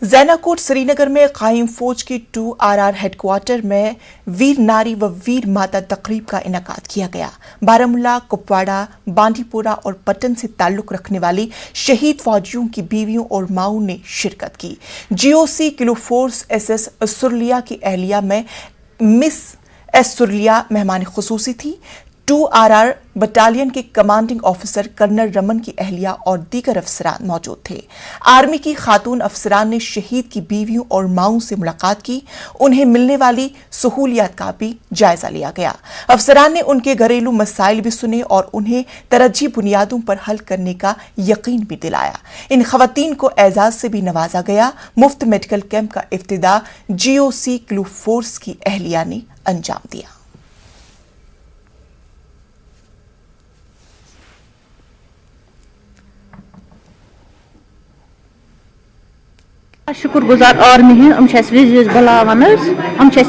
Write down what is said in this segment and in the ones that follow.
ज़ैनाकोट श्रीनगर में कायम फौज की 2RR हेडक्वार्टर में वीर नारी व वीर माता तकरीब का इनेकाद किया गया। बारामूला, कुपवाड़ा, बांडीपुरा और पटन से ताल्लुक रखने वाली शहीद फौजियों की बीवियों और माओं ने शिरकत की। GOC किलो फोर्स SS सुरलिया की अहलिया में मिस एस सुरलिया मेहमान खुसूसी थी। 2RR बटालियन के कमांडिंग ऑफिसर कर्नल रमन की अहलिया और दीगर अफसरान मौजूद थे। आर्मी की खातून अफसरान ने शहीद की बीवियों और माओं से मुलाकात की। उन्हें मिलने वाली सहूलियात का भी जायजा लिया गया। अफसरान ने उनके घरेलू मसाइल भी सुने और उन्हें तरजीह बुनियादों पर हल करने का यकीन भी दिलाया। इन खवातीन को एजाज से भी नवाजा गया। मुफ्त मेडिकल कैंप का इफ्तिदा GOC किलो फोर्स की अहलिया ने अंजाम दिया। शुक्रगुजार आर्मी हंस विज बुलावान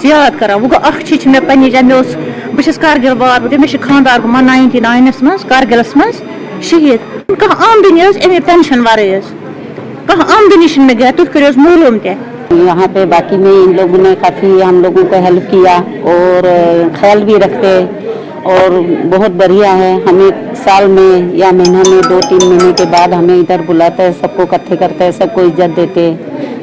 याद कर वो गो मे पे जन बहुत कारगिल वार मे खानदार गुमा 99 मज कारगिलस मज शहीद कह आमदनी अमे पेंशन वर कह आमदनी मे गया तुम करो मालूम ते यहाँ पे बाकी में इन लोगों ने काफ़ी हम लोगों को हेल्प किया और ख्याल भी रखते और बहुत बढ़िया है। हमें साल में या महीना में 2-3 महीने के बाद हमें इधर बुलाते हैं, सबको इकट्ठे करते हैं, सबको इज्जत देते,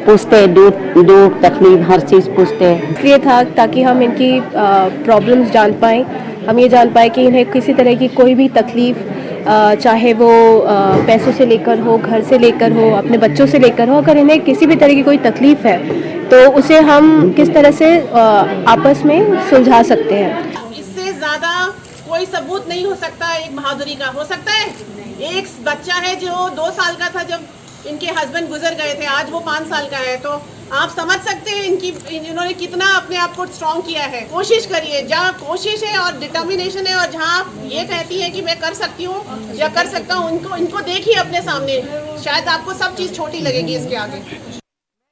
पूछते दुख तकलीफ हर चीज़ पूछते। इसलिए था ताकि हम इनकी प्रॉब्लम्स जान पाएँ, हम ये जान पाए कि इन्हें किसी तरह की कोई भी तकलीफ़ चाहे वो पैसों से लेकर हो, घर से लेकर हो, अपने बच्चों से लेकर हो, अगर इन्हें किसी भी तरह की कोई तकलीफ़ है तो उसे हम किस तरह से आपस में सुलझा सकते हैं। इससे ज़्यादा कोई सबूत नहीं हो सकता एक बहादुरी का। हो सकता है एक बच्चा है जो 2 साल का था जब इनके हस्बैंड गुजर गए थे, आज वो 5 साल का है, तो आप समझ सकते हैं इन्होंने कितना अपने आप को स्ट्रॉन्ग किया है। कोशिश करिए, जहाँ कोशिश है और डिटर्मिनेशन है और जहाँ आप ये कहती है कि मैं कर सकती हूँ या कर सकता हूँ, इनको देखिए अपने सामने। शायद आपको सब चीज़ छोटी लगेगी इसके आगे।